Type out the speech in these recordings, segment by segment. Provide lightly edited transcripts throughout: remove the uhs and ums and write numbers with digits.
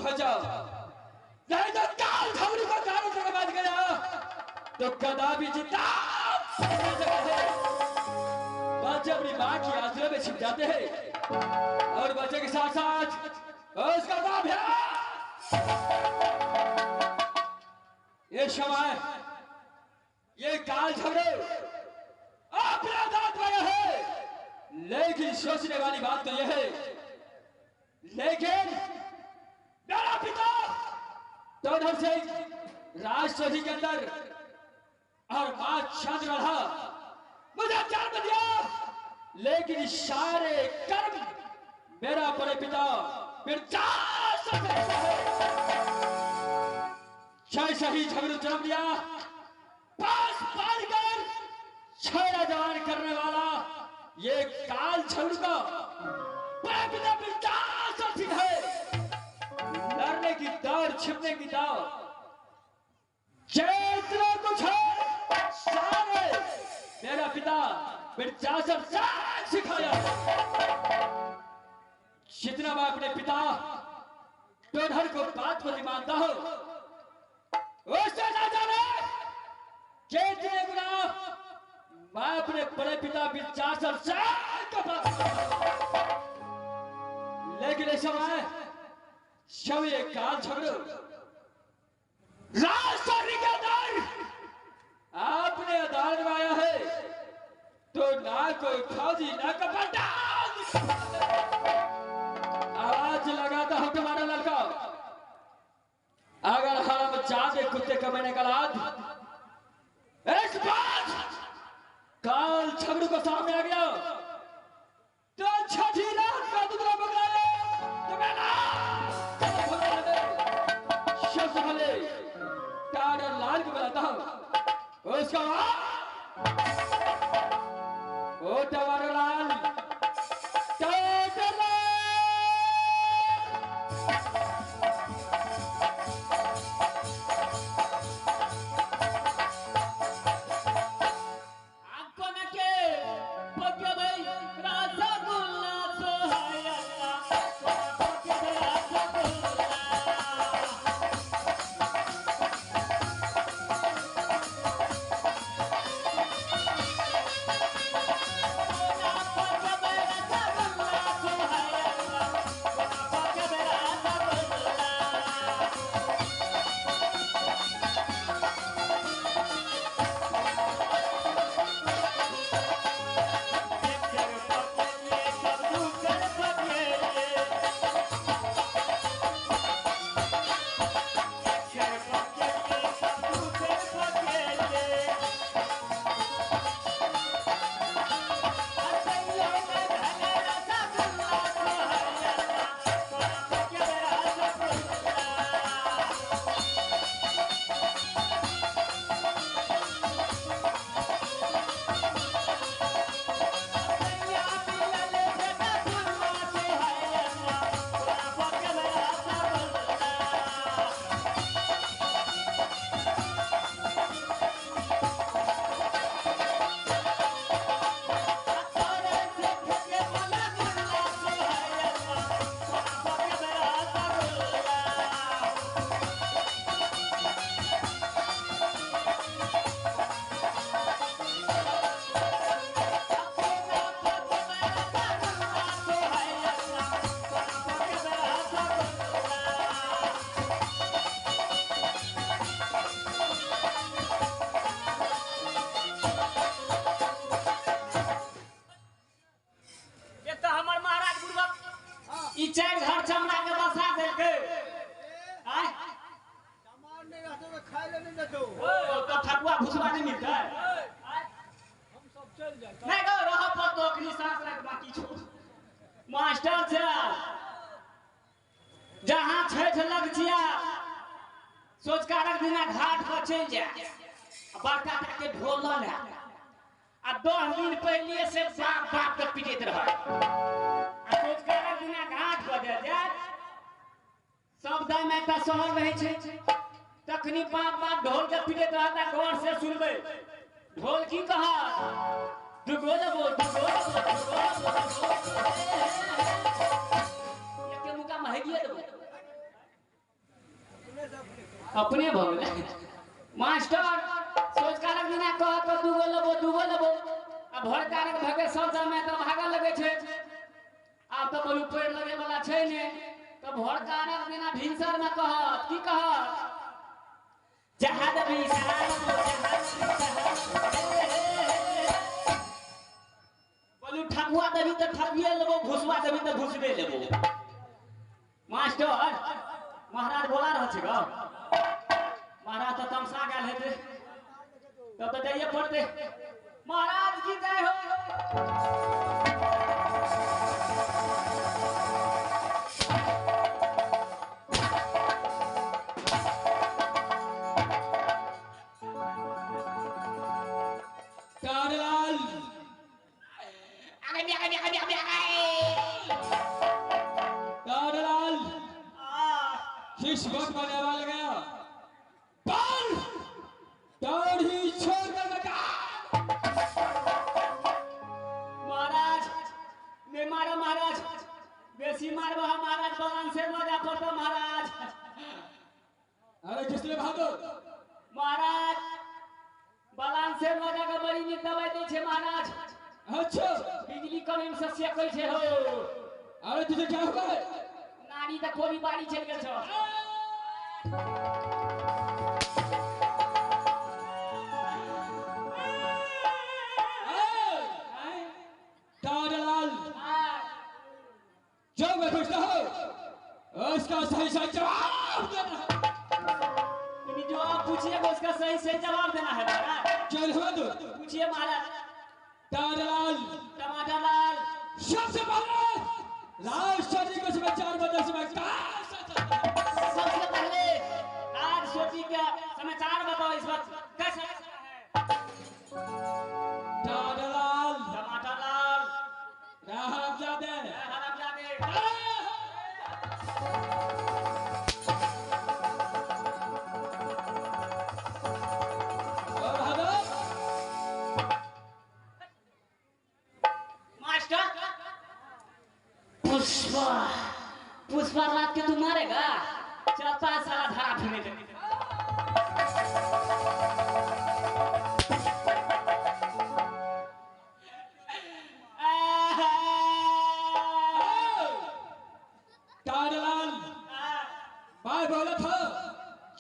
हो जाओ, नहीं तो काल खबरी को कानून से बच गया तो कदापि जिंदा बच्चे अपनी माँ की आंचलों में छिप जाते हैं और बच्चे के साथ साथ उसका बाप है। ये समय ये काल झगड़े अपना दांत लगा है, लेकिन सोचने वाली बात तो यह है, लेकिन मेरा पिता तो उधर से राजसभा के अंदर और मां चंद्र रहा मुझे जन्म दिया, लेकिन सारे कर्म मेरा बड़े पिता जैसा ही झगड़ू जन्म दिया, पास पाल कर छेड़ा जवान करने वाला ये काल झगड़ू का बड़ा पिता है। लड़ने की दौड़, छिपने की दौड़, जितना कुछ है सारे मेरा पिता सब सिखाया। जितना मैं अपने पिता टोढर को बात को नहीं मानता हूं, उससे ना जाने जितने गुना मैं अपने बड़े पिता को बात, लेकिन इस समय शव ये काल झगड़ो राजस्थानी के अंदर आपने अदालत में आया है तो ना कोई फौजी ना कपटा आवाज लगाता हूं तुम्हारा लड़का, अगर हरम जाते कुत्ते कमाने का लाद इस बात काल झगड़ू को सामने आ गया तो छठी रात का दूसरा पकड़ा ले तो मेरा शब्द भले टाडर लाल को बुलाता हूं, उसका ओ टवारो लाल चार घर चमड़ा के बसा देलके आय सामान नहीं रहते तो खाए ले नहीं देतो तो ठकुआ भुसवा नहीं मिलता है हम सब चल जाए नहीं गो रह पर तो अखनी सांस रख बाकी छोड़ मास्टर साहब जहां छठ लग जिया सोच का रख दिना घाट पर चल जा बड़का के ढोल ले आ 10 दिन पहले से बाप बाप के पीटत रह सोच का रख दिना घाट पर जा सब दाई में ता शहर रहे छे तखनी बाप बाप ढोल के पीटत रहता गौर से सुनबे ढोल की कहा दुगोला बोल ये के मुका महगिए दो अपने भगले मास्टर सोच कारक दिना कह तो दूगो लेबो आ भर कारक भगे सब समय तो भागा लगे छे आप तो बोलू पेड़ लगे वाला छे ने तो भर कारक दिना भिनसर में कहत की कहत जहाद भी बोलू ठकुआ देबी तो ठकुए लेबो घुसवा देबी तो घुसबे लेबो मास्टर महाराज बोला रह छे ग महाराज तो तमसा गेल हेते तब तो जाइए पड़ते महाराज की जय हो कानलाल कानलाल किस वक्त बने वाला गया पर दाढ़ी छोड़कर बता महाराज मैं मारा महाराज बेसी मारबा महाराज बगान से मजा पड़ता महाराज अरे किसने भागो महाराज बगान से मजा का बड़ी निक दवाई दे छे महाराज अच्छा बिजली कमी से सेकै छे हो अरे तुझे क्या हुआ है नानी त खोरी बाड़ी चल गेल छ कानलाल जो मैं पूछता हूँ उसका सही सही जवाब देना तुम जो आप पूछिएगा उसका सही सही जवाब देना है महाराज चल हुआ तू पूछिए महाराज कानलाल टमाटर लाल सबसे पहले राष्ट्र जी को समाचार बदल समय सबसे पहले आज सोची क्या समाचार बताओ इस वक्त कैसा है कानलाल टमाटर लाल राहमजादे हरामजादे और हदो मास्टर पुष्पा पुष्पा रात के तू मारेगा चलता है साला धरा फिरने के कानलाल मैं बोला था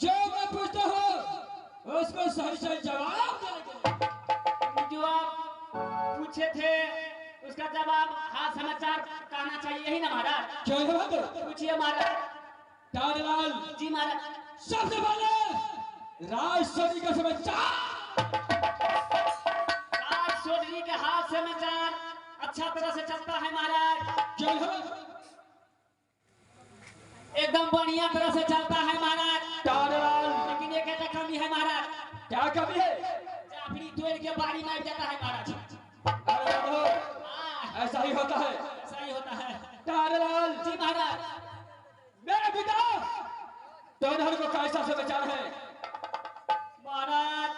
जो मैं पूछता हूँ उसको सही सही जवाब देना जो आप पूछे थे उसका जवाब हाँ समाचार कहना चाहिए यही ना महाराज क्या हुआ तू पूछिए महाराज कानलाल जी महाराज सबसे पहले राष्ट्र जी का समाचार आज सोडरी के हाथ समाचार अच्छा तरह से चलता है महाराज क्या हुआ एकदम बढ़िया तरह से चलता है महाराज कानलाल लेकिन एक ऐसा कमी है महाराज क्या कमी है जाफरी तोड़ के बाड़ी मार जाता है महाराज अरे देखो हाँ, ऐसा ही होता है ऐसा ही होता है कानलाल जी महाराज मेरे पिता दोनों को कैसा समाचार है महाराज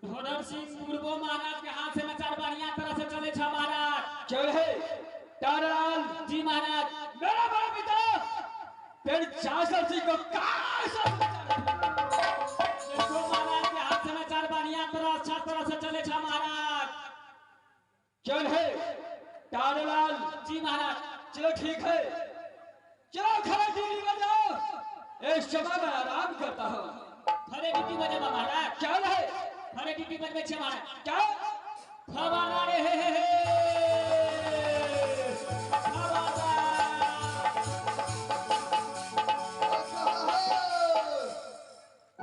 धोदर सिंह पूर्वो महाराज के हाथ से समाचार बढ़िया तरह से चले छ महाराज क्या है कानलाल जी महाराज मेरा बड़ा पिता फिर चाचर सिंह को कैसा देखो महाराज के हाथ से समाचार बढ़िया तरह अच्छा तरह से चले छ महाराज चल है कानलाल जी महाराज चलो ठीक है चलो खड़े दिल्ली में जाओ इस समय मैं आराम करता हूँ खरे ड्यूटी बजे महाराज क्या है खरे ड्यूटी बजे छे महाराज क्या खबर रे हे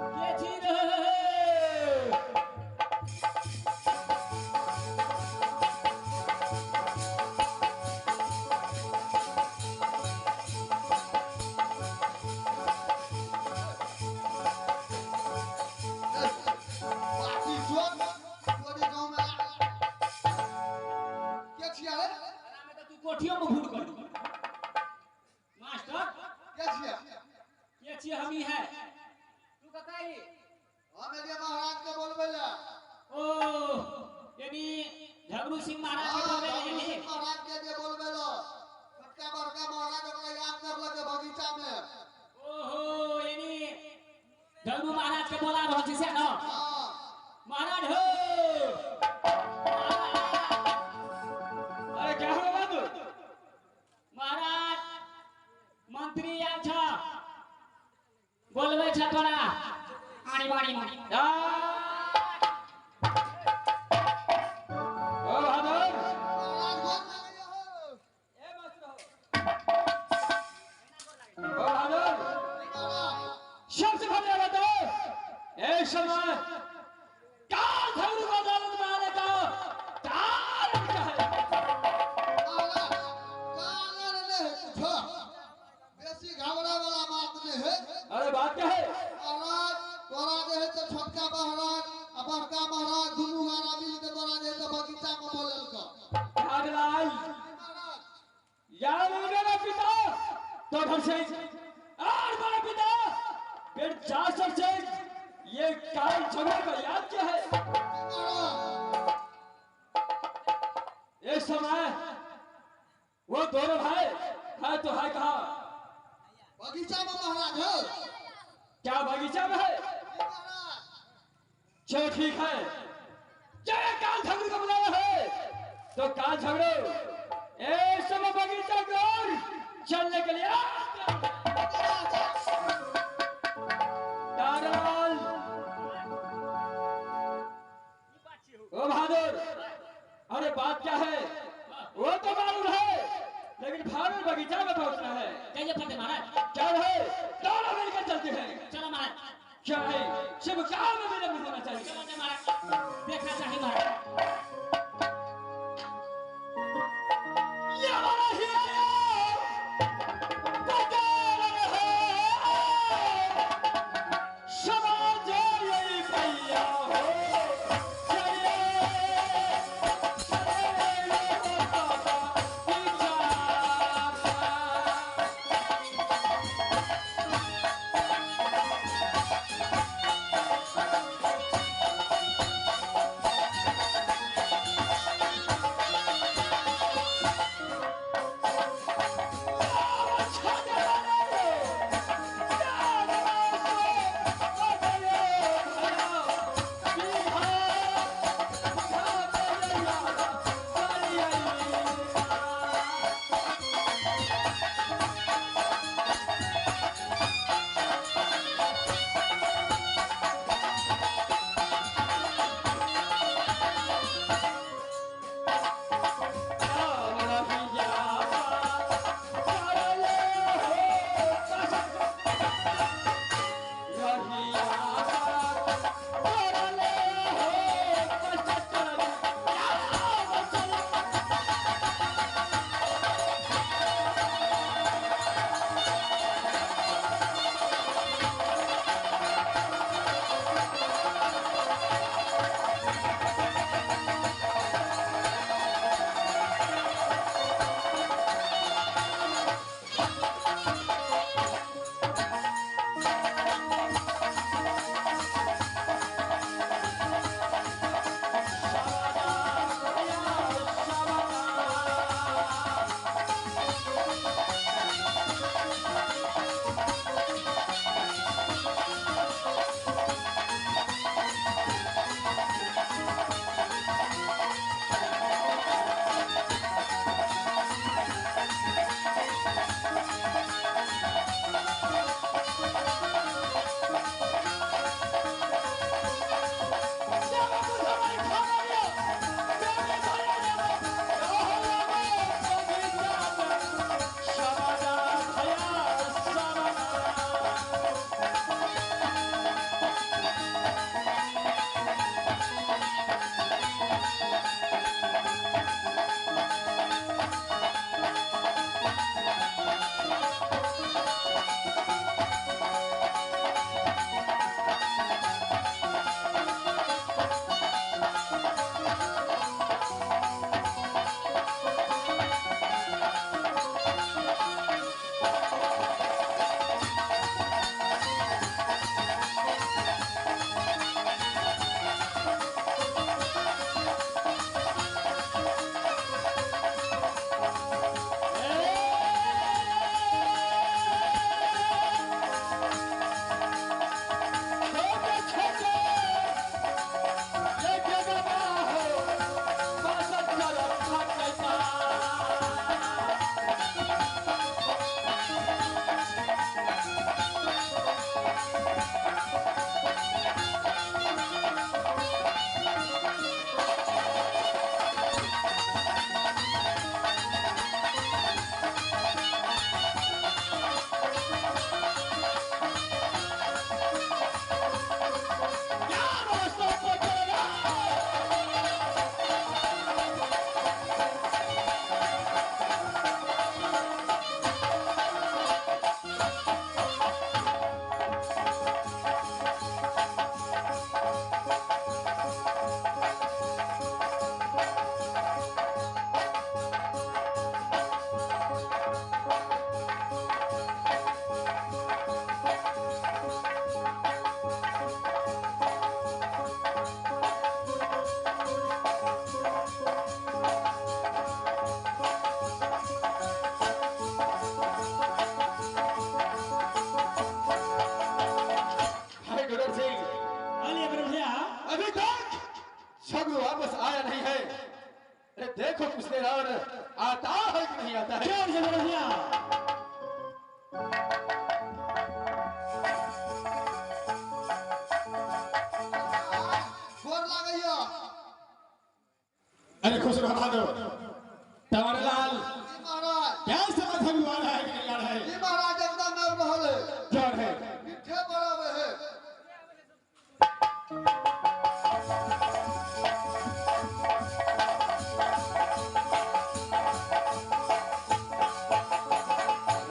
के छी रे बाकी जोन तोरी गांव में के छिया रे में तो तू कोठियों में भूल कर मास्टर के छिया ये छी हम ही है तू बताई हम एलिया महाराज के बोलबेला ओ यानी झगड़ू सिंह महाराज के बोले यानी महाराज के जे बोलबेला छोटका बड़का महाराज ओकरा याद कर लगे बगीचा में ओहो यानी झगड़ू महाराज के बोला रहो छी से न हाँ महाराज हो अरे क्या हुआ बाबू? महाराज मंत्री आयल छ बोलबै छ तोरा आनी बाड़ी में आ! ओ बहादुर, महाराज गोद में गए हो ओ बहादुर, महाराज सबसे पहले बताओ, ए समय काल झगड़ू को अदालत में आने का कारण क्या है? महाराज कागज नहीं कुछ बेसी घबरा वाला बात नहीं है अरे बात क्या है? महाराज तोरा जे है तो छोटका महाराज आ बड़का महाराज दुनू गाना मिल के तोरा जे है तो बगीचा में बोलल का राजलाल, महाराज याद है मेरा पिता तो घर से और मेरा पिता फिर 400 से ये काल झगड़े का याद क्या है? महाराज एक समय वो दोनों भाई है तो है कहा? बगीचा में महाराज है क्या बगीचा में है? महाराज चलो ठीक है, जय काल झगड़े को बुलाया है तो काल झगड़ो एक समय बगीचा की ओर चलने के लिए तारालाल, ओ बहादुर, अरे बात क्या है वो तो मालूम है लेकिन भागल बगीचा में पहुंचना है। कैसे फटे महाराज क्या है दोनों मिलकर चलते हैं। चलो महाराज क्या है शुभ काम में विलंब होना चाहिए। चलो जय महाराज देखना चाहिए महाराज ये हमारा हीरा पकड़ है समाज यही भैया हो चलिए शेर और आता है कि नहीं आता है? क्यों नहीं भैया? गोर लागैया। अरे खुश रहो भादो। तंवर लाल जी महाराज। क्या समझ हम आ रहा है कि नहीं आ रहा है? जी महाराज एकदम में रहले। क्या है? पीठे बराबर है।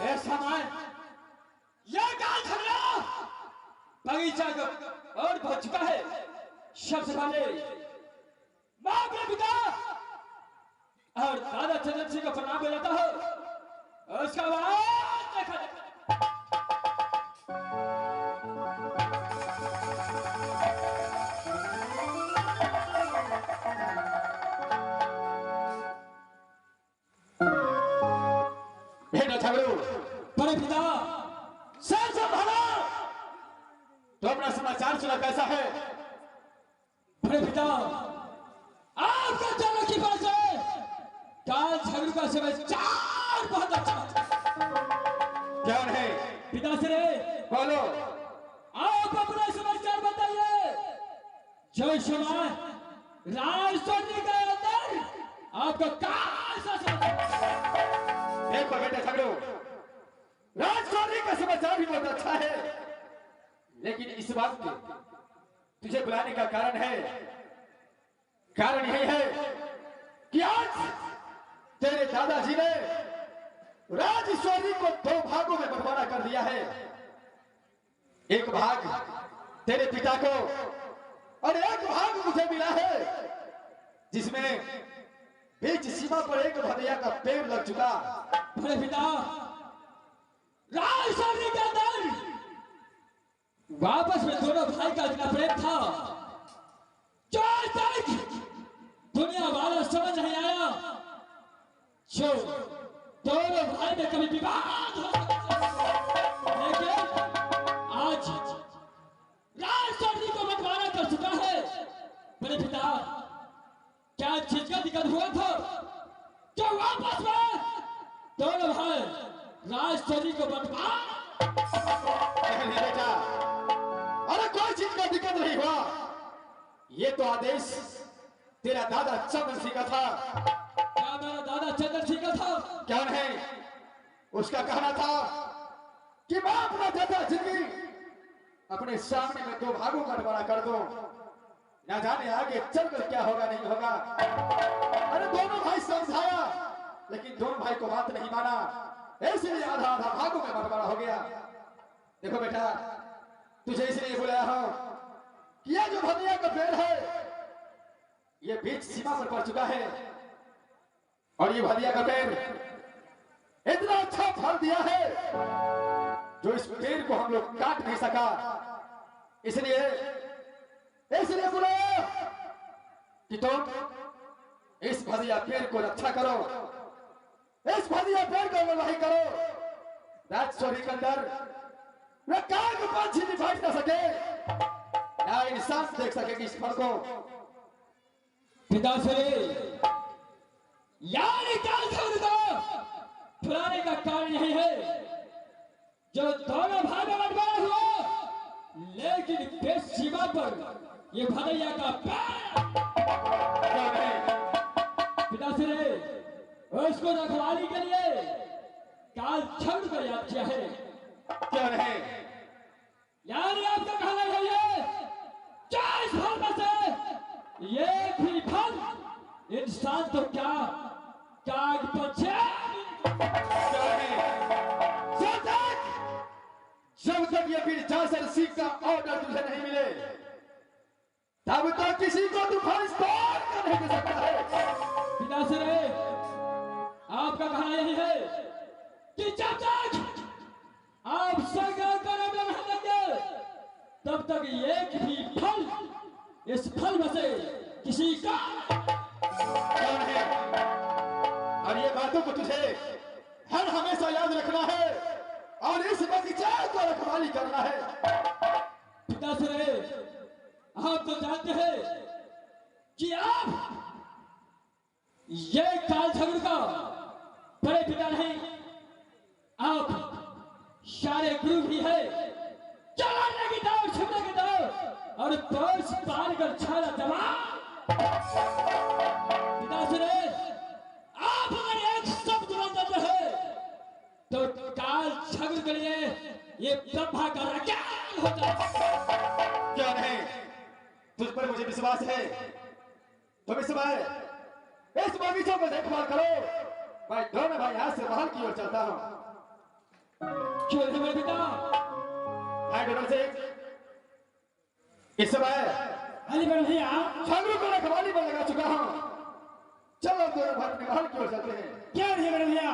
ए सामान ये काल झगड़ा बगीचा का और पहुंच चुका है। सबसे पहले मां अपने पिता और दादा चंद्र सिंह का प्रणाम हो जाता है। उसका बाद देखा जाता। बेटा झगड़ू बड़े पिता सर संभालो। तो अपना समाचार सुना कैसा है? बड़े पिता आपका चलो की बात है। काल झगड़ू का समाचार बहुत अच्छा। कौन है? पिता श्री बोलो। आप अपना समाचार बताइए। जो समय राजधानी के अंदर आपका काल सा समाचार। देखो बेटे झगड़ू, राजधानी का समाचार भी बहुत अच्छा है, लेकिन इस बात के तुझे बुलाने का कारण है। कारण यही है कि आज तेरे दादाजी ने राजस्वामी को 2 भागों में बंटवारा कर दिया है। एक भाग तेरे पिता को और एक भाग मुझे मिला है, जिसमें बीच सीमा पर एक भदैया का पेड़ लग चुका। बड़े पिता राजधानी के अंदर वापस में दोनों भाई का इतना प्रेम था जो आज तक दुनिया वाला समझ नहीं आया। जो दोनों भाई में कभी विवाद हो सकता, लेकिन आज राजधानी को बंटवारा कर चुका है। बड़े पिता क्या चीज का दिक्कत हुआ था जो वापस में दोनों भाई राजधानी को बंटवारा? नहीं बेटा, अरे कोई चीज का दिक्कत नहीं हुआ। ये तो आदेश तेरा दादा चंद्र सिंह का था। क्या मेरा दादा चंद्र सिंह का था? क्या है? उसका कहना था कि मैं अपना दादा जिंदगी अपने सामने में 2 भागों का बंटवारा कर दूं, ना जाने आगे चलकर क्या होगा नहीं होगा। अरे दोनों भाई समझाया, लेकिन दोनों भाई को बात नहीं माना, इसलिए आधा आधा भागों में बंटवारा हो गया। देखो बेटा, तुझे इसलिए बुलाया हूं कि यह जो भदैया का पेड़ है, ये बीच सीमा पर पड़ चुका है, और ये भदैया का पेड़ इतना अच्छा फल दिया है जो इस पेड़ को हम लोग काट नहीं सका। इसलिए बुलाया कि तुम इस भदैया पेड़ को रक्षा करो, इस भदैया पेड़ को निर्वाही करो। राजचौरी के अंदर न काग पंछी भी बैठ ना सके, ना इंसान देख सकेगी इस फल को। पिता से यार काल झगड़ू को बुलाने का कारण यही है जो दोनों भाई में बंटवारा हुआ, लेकिन देश सीमा पर ये भदैया का पेड़। पिता श्री उसको रखवाली के लिए काल झगड़ू को याद किया है। क्यों नहीं? यानी आपका कहना है क्या इस फल में से ये भी फल इंसान तो क्या काग पंछी? जब तक ये फिर जासर सिंह का ऑर्डर तुझे नहीं मिले, तब तक किसी को तू फौजदार कर नहीं दे सकता है। पिता श्री आपका कहना यही है कि जब तक आप सरकार का नाम नहीं लेंगे, तब तक एक भी फल इस फल में से किसी का कौन है? और ये बातों को तुझे हर हमेशा याद रखना है, और इस बगीचे को रखवाली करना है। पिता श्री आप तो जानते हैं कि आप ये काल झगड़ का बड़े पिता नहीं, आप सारे गुरु भी है। चलाने की दौड़, छुपने की दौड़ और बस पार कर छाड़ा जवान। पिता सुने, आप अगर एक शब्द बोल देते हैं तो काल झगड़ के लिए ये ब्रह्मा का रज्ञान होता है। क्या नहीं, तुझ पर मुझे विश्वास है। तुम इस समय इस बगीचों को देखभाल करो, मैं दोनों भाई यहाँ से महल की ओर चलता हूँ। क्यों है मेरे पिता? भाई डोडल सिंह, इस समय अली बड़े भैया, झगड़ों को रखवाली पर लगा चुका हूँ। चलो दोनों भाई अपने महल की ओर चलते हैं। क्या है बड़े भैया?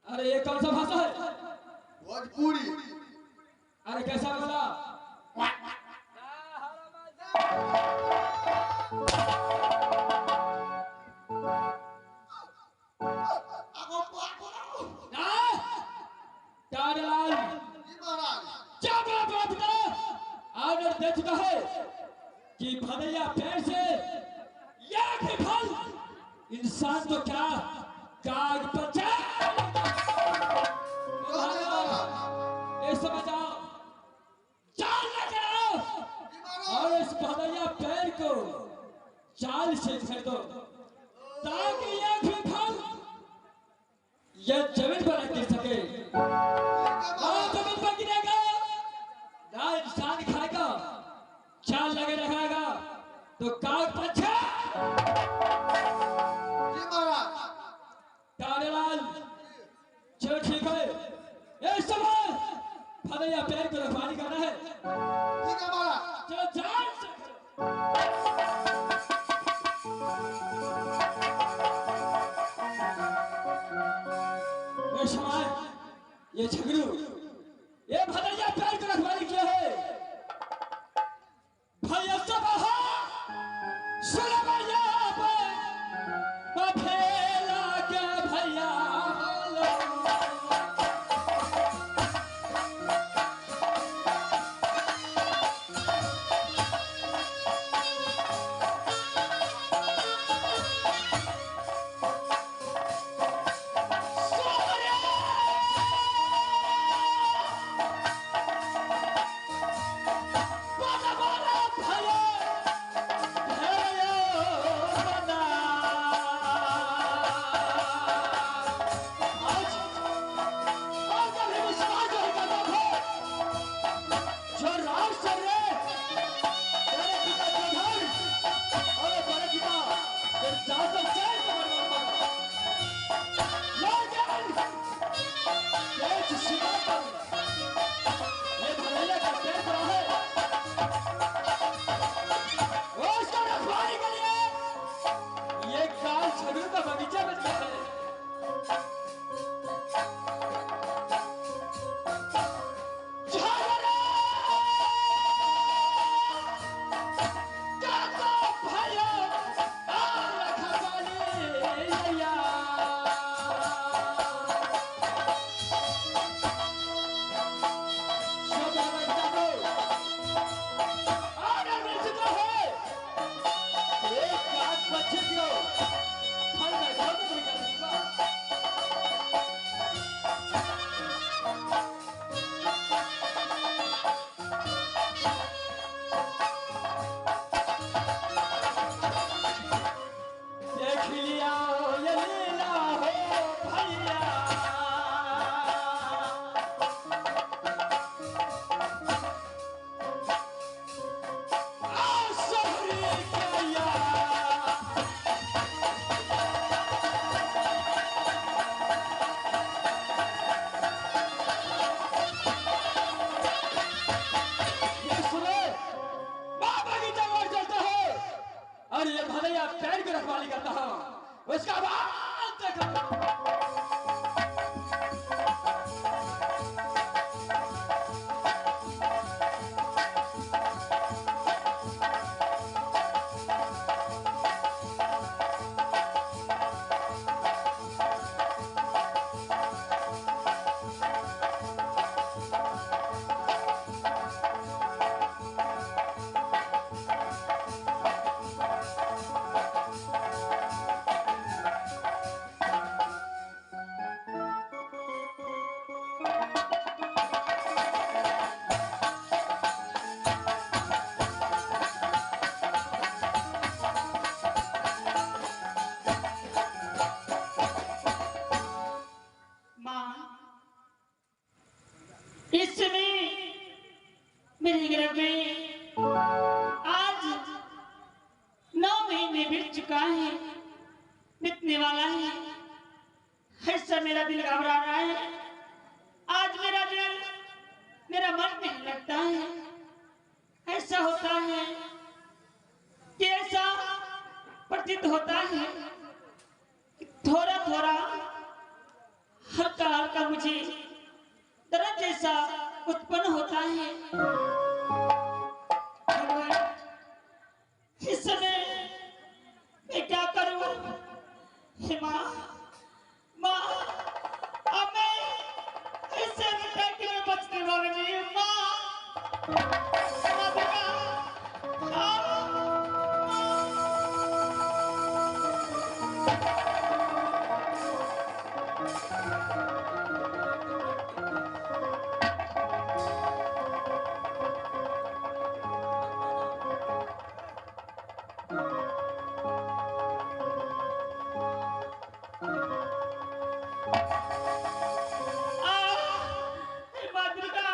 अरे ये कौन सा भाषा है? भोजपुरी। अरे कैसा बोला? काजलाल, जी महाराज। क्या बड़ा बात का ऑर्डर दे चुका है कि भदैया पेड़ से एक भी फल इंसान तो क्या काग पर इस समय जाओ, चाल लेके आओ जी महाराज। और इस भदैया पेड़ को चाल से घेर दो ताकि एक भी फल यह जमीन पर न गिर सके। जमीन पर गिरेगा ना इंसान खाएगा, चाल लगे रहेगा तो काग पछा। जी महाराज। कारेलाल, चलो ठीक है, इस समय भदैया पेड़ को रखवाली करना है। ठीक है महाराज। चलो जान से इस समय ये झगड़ू ये भदैया पेड़ को रखवाली किया है। भैया सब सुनो भैया बफेला के भैया उसका बात देखो। चुका है, बीतने वाला है। ऐसा मेरा दिल घबरा रहा है। आज मेरा दिल, मेरा मन नहीं लगता है। ऐसा होता है कि ऐसा प्रतीत होता है कि थोड़ा थोड़ा हल्का हल्का मुझे दर्द जैसा उत्पन्न होता है। इस समय मैं क्या करूं? हे माँ, माँ, अब मैं ऐसे बता कि मैं बचने वाली नहीं हूँ। माँ, माँ दुर्गा,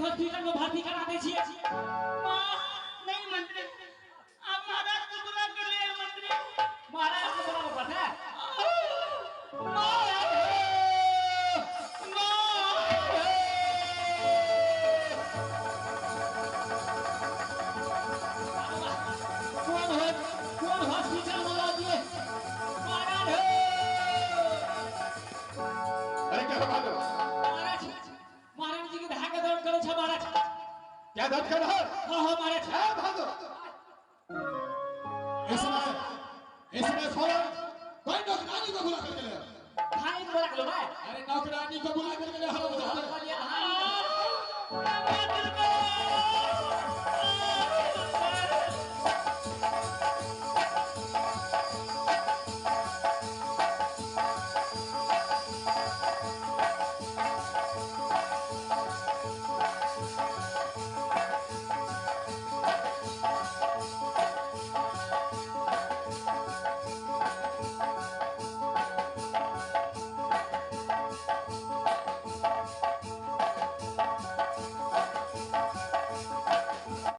हॉस्पिटल में भर्ती करा दे छिए। नहीं मंत्री, आप महाराज को बुला कर ले मंत्री। महाराज को बुलाओ पता है? कौन हॉस्पिटल में ला दिए? महाराज अरे क्या बात है? हाँ हमारे भागो इसमें फौरन कोई नौकरानी को बुला करके ले भाई बोला लो भाई अरे नौकरानी को बुला करके ले हम